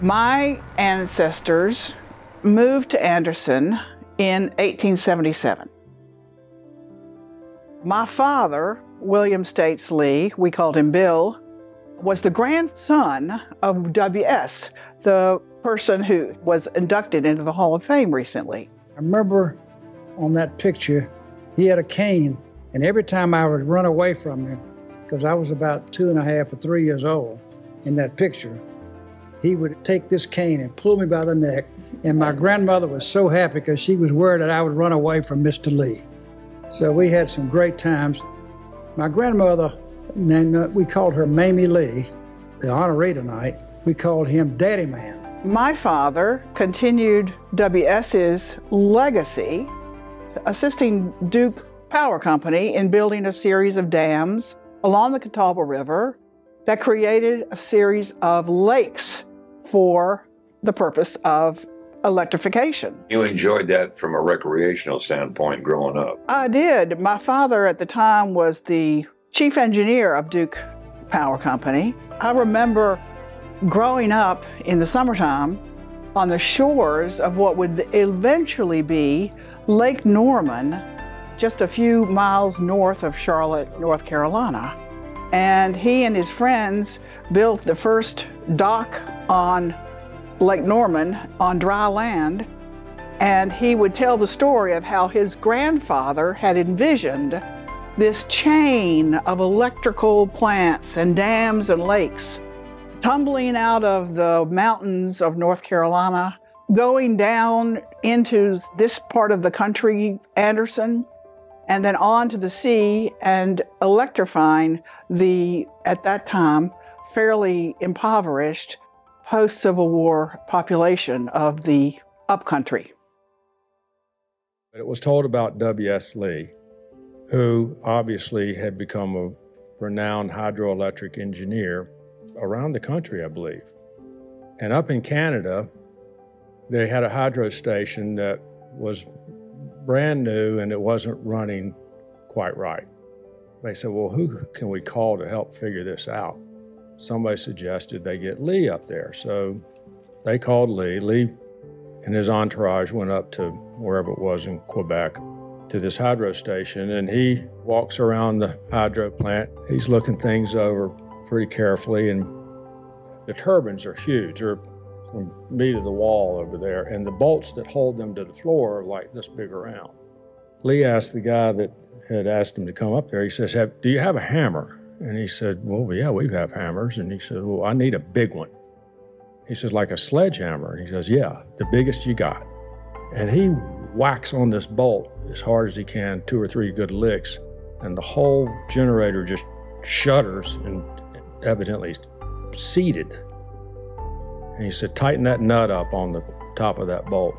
My ancestors moved to Anderson in 1877. My father, William States Lee, we called him Bill, was the grandson of W.S., the person who was inducted into the Hall of Fame recently. I remember on that picture, he had a cane, and every time I would run away from him, because I was about 2.5 or 3 years old in that picture, he would take this cane and pull me by the neck, and my grandmother was so happy because she was worried that I would run away from Mr. Lee. So we had some great times. My grandmother, we called her Mamie Lee, the honoree tonight. We called him Daddy Man. My father continued W.S.'s legacy, assisting Duke Power Company in building a series of dams along the Catawba River that created a series of lakes for the purpose of electrification. You enjoyed that from a recreational standpoint growing up? I did. My father at the time was the chief engineer of Duke Power Company. I remember growing up in the summertime on the shores of what would eventually be Lake Norman, just a few miles north of Charlotte, North Carolina. And he and his friends built the first dock on Lake Norman on dry land. And he would tell the story of how his grandfather had envisioned this chain of electrical plants and dams and lakes tumbling out of the mountains of North Carolina, going down into this part of the country, Anderson, and then on to the sea and electrifying the, at that time, fairly impoverished post-Civil War population of the upcountry. It was told about W.S. Lee, who obviously had become a renowned hydroelectric engineer around the country, I believe. And up in Canada, they had a hydro station that was brand new and it wasn't running quite right. They said, well, who can we call to help figure this out? Somebody suggested they get Lee up there. So they called Lee. Lee and his entourage went up to wherever it was in Quebec to this hydro station, and he walks around the hydro plant. He's looking things over pretty carefully, and the turbines are huge. They're from me to the wall over there, and the bolts that hold them to the floor are like this big around. Lee asked the guy that had asked him to come up there, he says, do you have a hammer? And he said, well, yeah, we have hammers. And he said, well, I need a big one. He says, like a sledgehammer? And he says, yeah, the biggest you got. And he whacks on this bolt as hard as he can, 2 or 3 good licks, and the whole generator just shudders and evidently seated. And he said, tighten that nut up on the top of that bolt.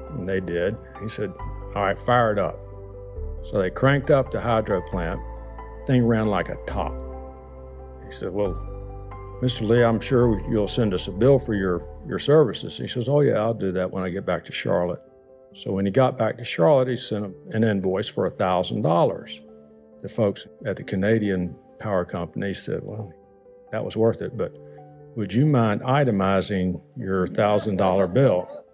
And they did. He said, all right, fire it up. So they cranked up the hydro plant. Thing ran like a top. He said, well, Mr. Lee, I'm sure you'll send us a bill for your services. He says, oh yeah, I'll do that when I get back to Charlotte. So when he got back to Charlotte, he sent him an invoice for $1,000. The folks at the Canadian Power Company said, well, that was worth it, but would you mind itemizing your $1,000 bill?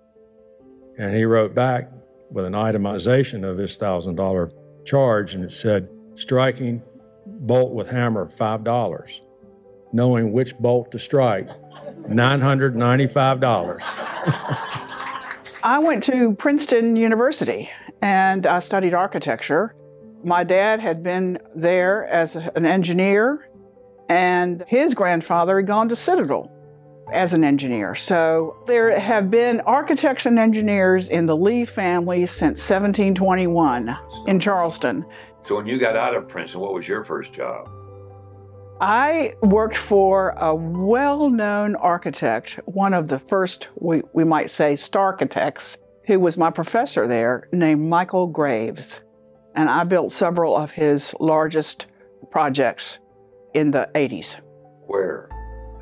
And he wrote back with an itemization of his $1,000 charge, and it said, striking bolt with hammer, $5. Knowing which bolt to strike, $995. I went to Princeton University and I studied architecture. My dad had been there as an engineer, and his grandfather had gone to Citadel as an engineer. So there have been architects and engineers in the Lee family since 1721 in Charleston. So when you got out of Princeton, what was your first job? I worked for a well-known architect, one of the first, we might say, star-architects, who was my professor there, named Michael Graves. And I built several of his largest projects in the 80s. Where?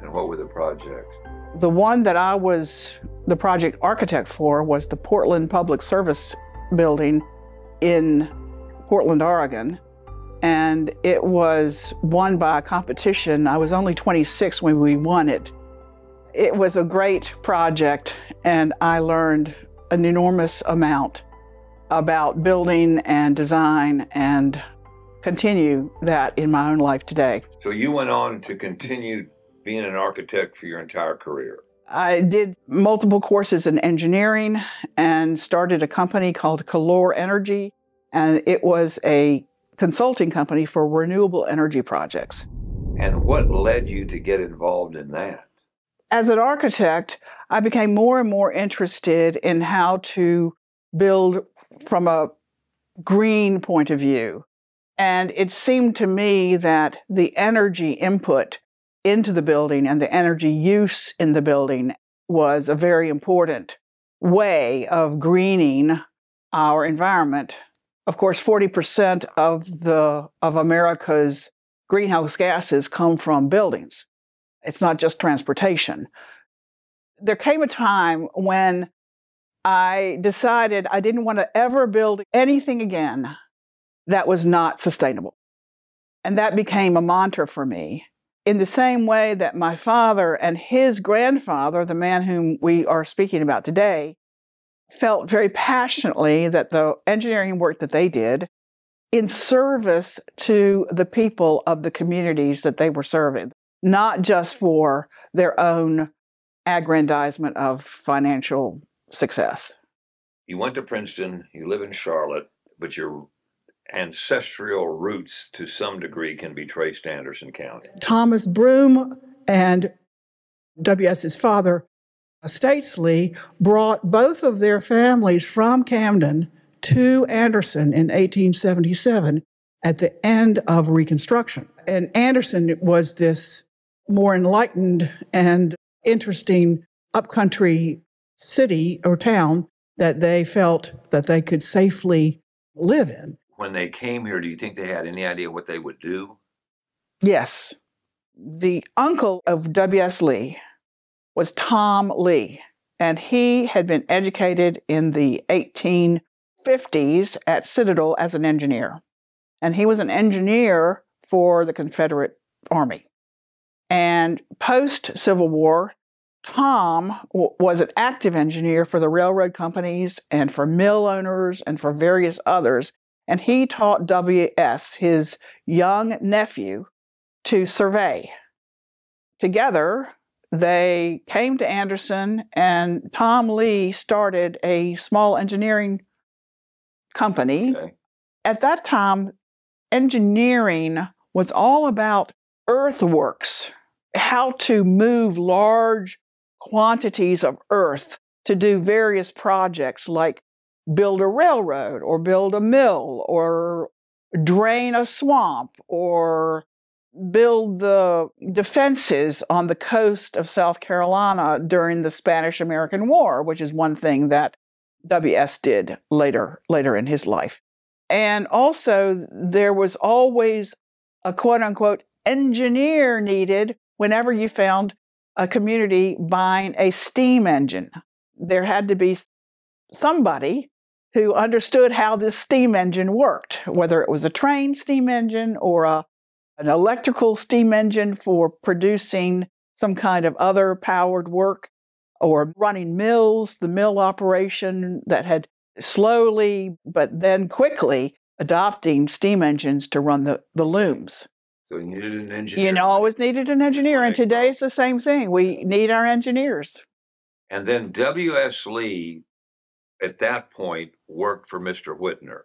And what were the projects? The one that I was the project architect for was the Portland Public Service Building in Portland, Oregon. And it was won by a competition. I was only 26 when we won it. It was a great project, and I learned an enormous amount about building and design, and continue that in my own life today. So you went on to continue being an architect for your entire career. I did multiple courses in engineering and started a company called Calor Energy, and it was a consulting company for renewable energy projects. And what led you to get involved in that? As an architect, I became more and more interested in how to build from a green point of view. And it seemed to me that the energy input into the building and the energy use in the building was a very important way of greening our environment. Of course, 40% of America's greenhouse gases come from buildings. It's not just transportation. There came a time when I decided I didn't want to ever build anything again that was not sustainable. And that became a mantra for me. In the same way that my father and his grandfather, the man whom we are speaking about today, felt very passionately that the engineering work that they did in service to the people of the communities that they were serving, not just for their own aggrandizement of financial success. You went to Princeton, you live in Charlotte, but your ancestral roots to some degree can be traced to Anderson County. Thomas Broome and W.S.'s father, Statesley, brought both of their families from Camden to Anderson in 1877 at the end of Reconstruction. And Anderson was this more enlightened and interesting upcountry city or town that they felt that they could safely live in. When they came here, do you think they had any idea what they would do? Yes. The uncle of W.S. Lee was Tom Lee, and he had been educated in the 1850s at Citadel as an engineer. And he was an engineer for the Confederate Army. And post-Civil War, Tom was an active engineer for the railroad companies and for mill owners and for various others. And he taught W.S., his young nephew, to survey. Together, they came to Anderson, and Tom Lee started a small engineering company. Okay. At that time, engineering was all about earthworks, how to move large quantities of earth to do various projects like build a railroad or build a mill or drain a swamp or build the defenses on the coast of South Carolina during the Spanish-American War, which is one thing that W.S. did later in his life. And also, there was always a quote-unquote engineer needed whenever you found a community buying a steam engine. There had to be somebody who understood how this steam engine worked, whether it was a train steam engine or an electrical steam engine for producing some kind of other powered work, or running mills, the mill operation that had slowly but then quickly adopting steam engines to run the looms. So you needed an engineer. You always needed an engineer, and today it's the same thing. We need our engineers. And then W.S. Lee, at that point, worked for Mr. Whitner.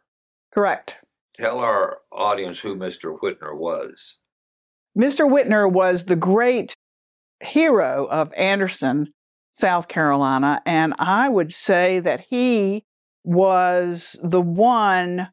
Correct. Tell our audience who Mr. Whitner was. Mr. Whitner was the great hero of Anderson, South Carolina, and I would say that he was the one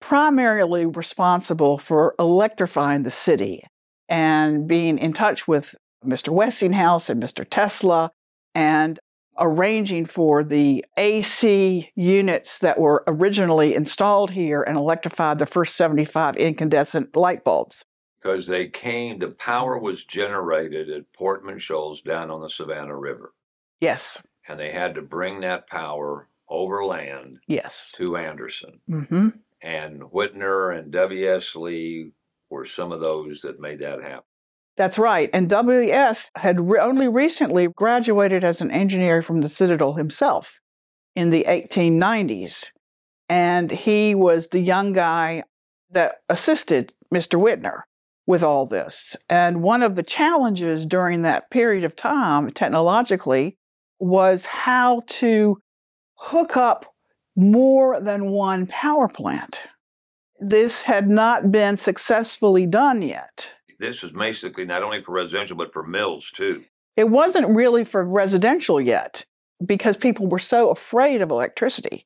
primarily responsible for electrifying the city and being in touch with Mr. Westinghouse and Mr. Tesla and arranging for the AC units that were originally installed here and electrified the first 75 incandescent light bulbs. Because the power was generated at Portman Shoals down on the Savannah River. Yes. And they had to bring that power overland Yes. to Anderson. Mm-hmm. And Whitner and W.S. Lee were some of those that made that happen. That's right. And W.S. had only recently graduated as an engineer from the Citadel himself in the 1890s. And he was the young guy that assisted Mr. Whitner with all this. And one of the challenges during that period of time, technologically, was how to hook up more than one power plant. This had not been successfully done yet. This was basically not only for residential, but for mills too. It wasn't really for residential yet because people were so afraid of electricity.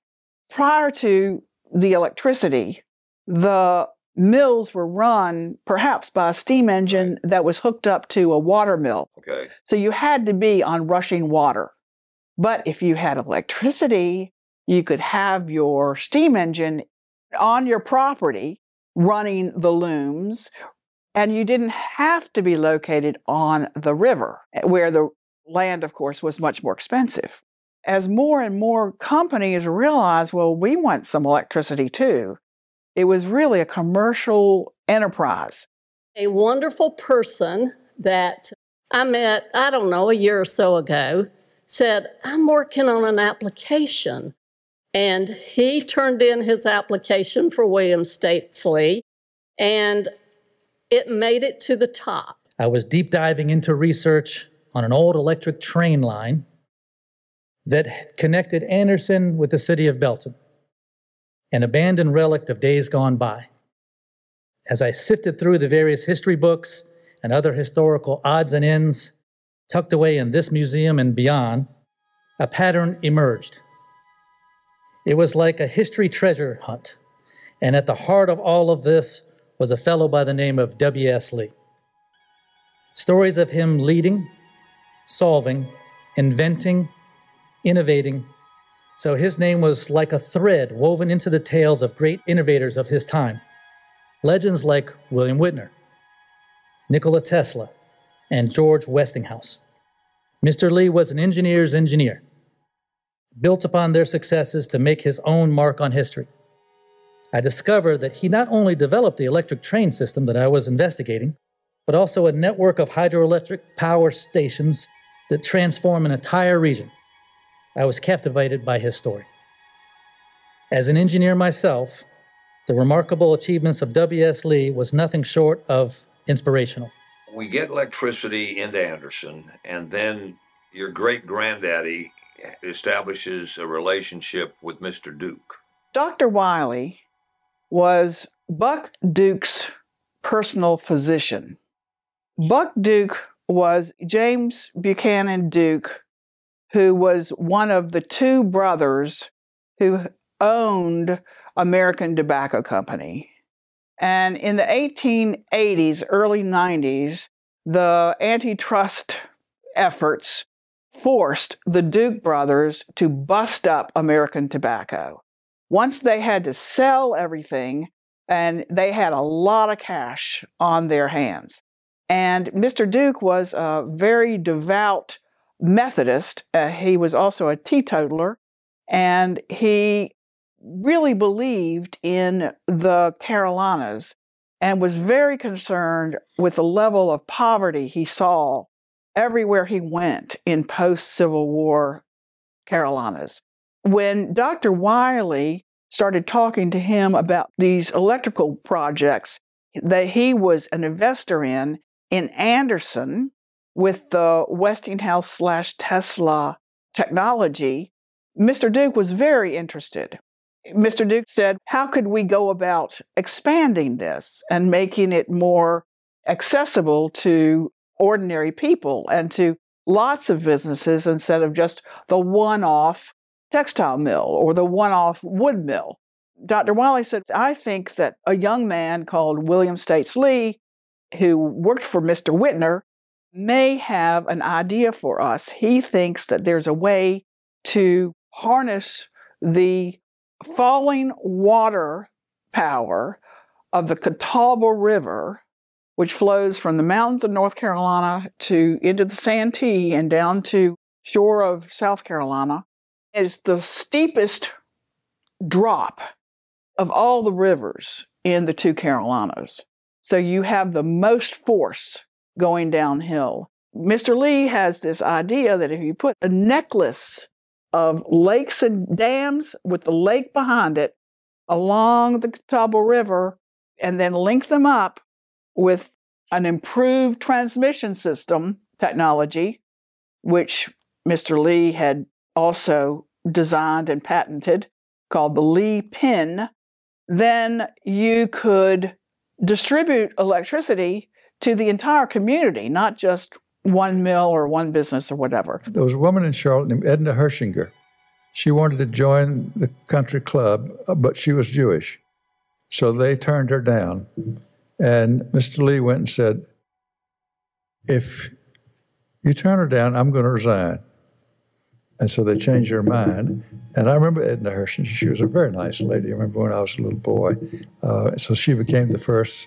Prior to the electricity, the mills were run perhaps by a steam engine that was hooked up to a water mill. Okay. So you had to be on rushing water. But if you had electricity, you could have your steam engine on your property running the looms, and you didn't have to be located on the river, where the land, of course, was much more expensive. As more and more companies realized, well, we want some electricity too, it was really a commercial enterprise. A wonderful person that I met, I don't know, a year or so ago, said, I'm working on an application. And he turned in his application for William States Lee, and it made it to the top. I was deep diving into research on an old electric train line that connected Anderson with the city of Belton, an abandoned relic of days gone by. As I sifted through the various history books and other historical odds and ends tucked away in this museum and beyond, a pattern emerged. It was like a history treasure hunt, and at the heart of all of this was a fellow by the name of W.S. Lee. Stories of him leading, solving, inventing, innovating. So his name was like a thread woven into the tales of great innovators of his time. Legends like William Whitner, Nikola Tesla, and George Westinghouse. Mr. Lee was an engineer's engineer, built upon their successes to make his own mark on history. I discovered that he not only developed the electric train system that I was investigating, but also a network of hydroelectric power stations that transform an entire region. I was captivated by his story. As an engineer myself, the remarkable achievements of W.S. Lee was nothing short of inspirational. We get electricity into Anderson, and then your great-granddaddy establishes a relationship with Mr. Duke. Dr. Wiley was Buck Duke's personal physician. Buck Duke was James Buchanan Duke, who was one of the two brothers who owned American Tobacco Company. And in the 1880s, early 90s, the antitrust efforts forced the Duke brothers to bust up American Tobacco. Once they had to sell everything, and they had a lot of cash on their hands. And Mr. Duke was a very devout Methodist. He was also a teetotaler, and he really believed in the Carolinas and was very concerned with the level of poverty he saw everywhere he went in post-Civil War Carolinas. When Dr. Wiley started talking to him about these electrical projects that he was an investor in Anderson with the Westinghouse/Tesla technology, Mr. Duke was very interested. Mr. Duke said, how could we go about expanding this and making it more accessible to ordinary people and to lots of businesses instead of just the one-off textile mill or the one-off wood mill? Dr. Wiley said, I think that a young man called William States Lee, who worked for Mr. Whitner, may have an idea for us. He thinks that there's a way to harness the falling water power of the Catawba River, which flows from the mountains of North Carolina into the Santee and down to shore of South Carolina. It's the steepest drop of all the rivers in the two Carolinas. So you have the most force going downhill. Mr. Lee has this idea that if you put a necklace of lakes and dams with the lake behind it along the Catawba River and then link them up with an improved transmission system technology, which Mr. Lee had also designed and patented, called the Lee pin, then you could distribute electricity to the entire community, not just one mill or one business or whatever. There was a woman in Charlotte named Edna Hershinger. She wanted to join the country club, but she was Jewish. So they turned her down. And Mr. Lee went and said, if you turn her down, I'm going to resign. And so they changed her mind. And I remember Edna Hershinger. She was a very nice lady. I remember when I was a little boy. So she became the first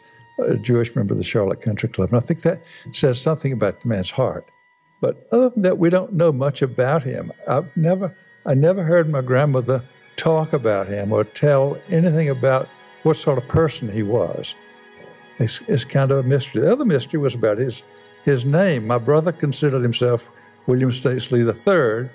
Jewish member of the Charlotte Country Club. And I think that says something about the man's heart. But other than that, we don't know much about him. I never heard my grandmother talk about him or tell anything about what sort of person he was. It's kind of a mystery. The other mystery was about his name. My brother considered himself William States Lee III,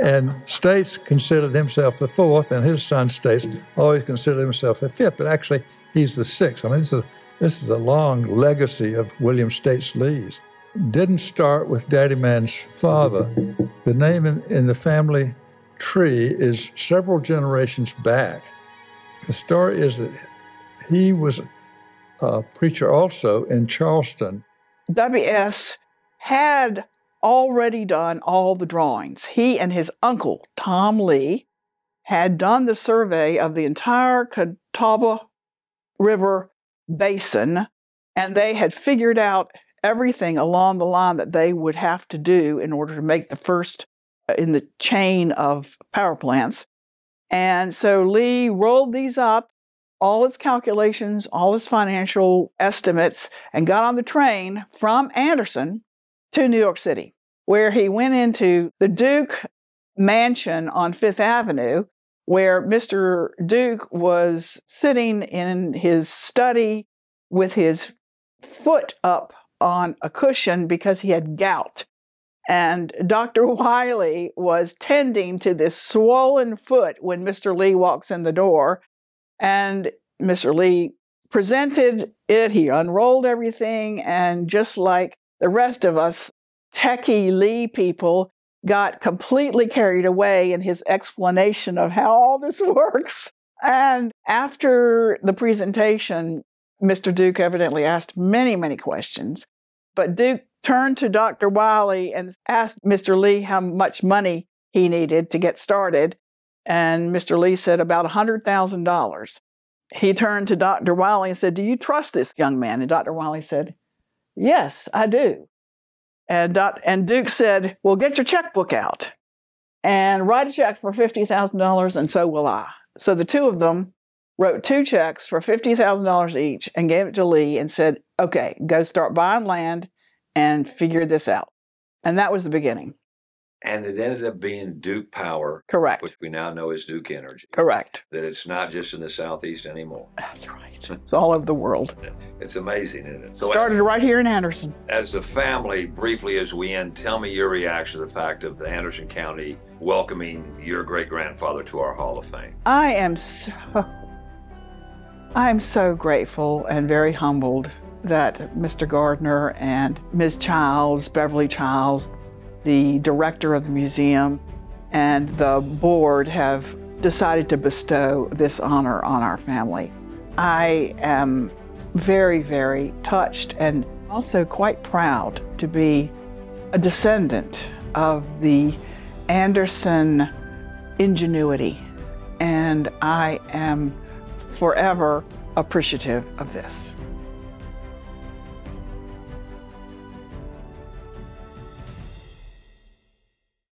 and States considered himself the fourth, and his son States always considered himself the fifth, but actually he's the sixth. I mean, this is a long legacy of William States Lee's. Didn't start with Daddy Man's father. The name in the family tree is several generations back. The story is that he was a preacher also in Charleston. W.S. had already done all the drawings. He and his uncle, Tom Lee, had done the survey of the entire Catawba River basin, and they had figured out everything along the line that they would have to do in order to make the first in the chain of power plants. And so Lee rolled these up, all its calculations, all its financial estimates, and got on the train from Anderson to New York City, where he went into the Duke mansion on Fifth Avenue, where Mr. Duke was sitting in his study with his foot up on a cushion because he had gout. And Dr. Wiley was tending to this swollen foot when Mr. Lee walks in the door. And Mr. Lee presented it, he unrolled everything, and just like the rest of us techie Lee people got completely carried away in his explanation of how all this works. And after the presentation, Mr. Duke evidently asked many, many questions. But Duke turned to Dr. Wiley and asked Mr. Lee how much money he needed to get started. And Mr. Lee said about $100,000. He turned to Dr. Wiley and said, "Do you trust this young man?" And Dr. Wiley said, "Yes, I do." And Duke said, "Well, get your checkbook out and write a check for $50,000, and so will I." So the two of them wrote two checks for $50,000 each and gave it to Lee and said, "Okay, go start buying land and figure this out." And that was the beginning. And it ended up being Duke Power. Correct. Which we now know as Duke Energy. Correct. That it's not just in the Southeast anymore. That's right. It's all over the world. It's amazing, isn't it? So started right here in Anderson. As the family, briefly as we end, tell me your reaction to the fact of the Anderson County welcoming your great-grandfather to our Hall of Fame. I am so grateful and very humbled that Mr. Gardner and Ms. Childs, Beverly Childs, the director of the museum, and the board have decided to bestow this honor on our family. I am very, very touched and also quite proud to be a descendant of the Anderson ingenuity, and I am forever appreciative of this.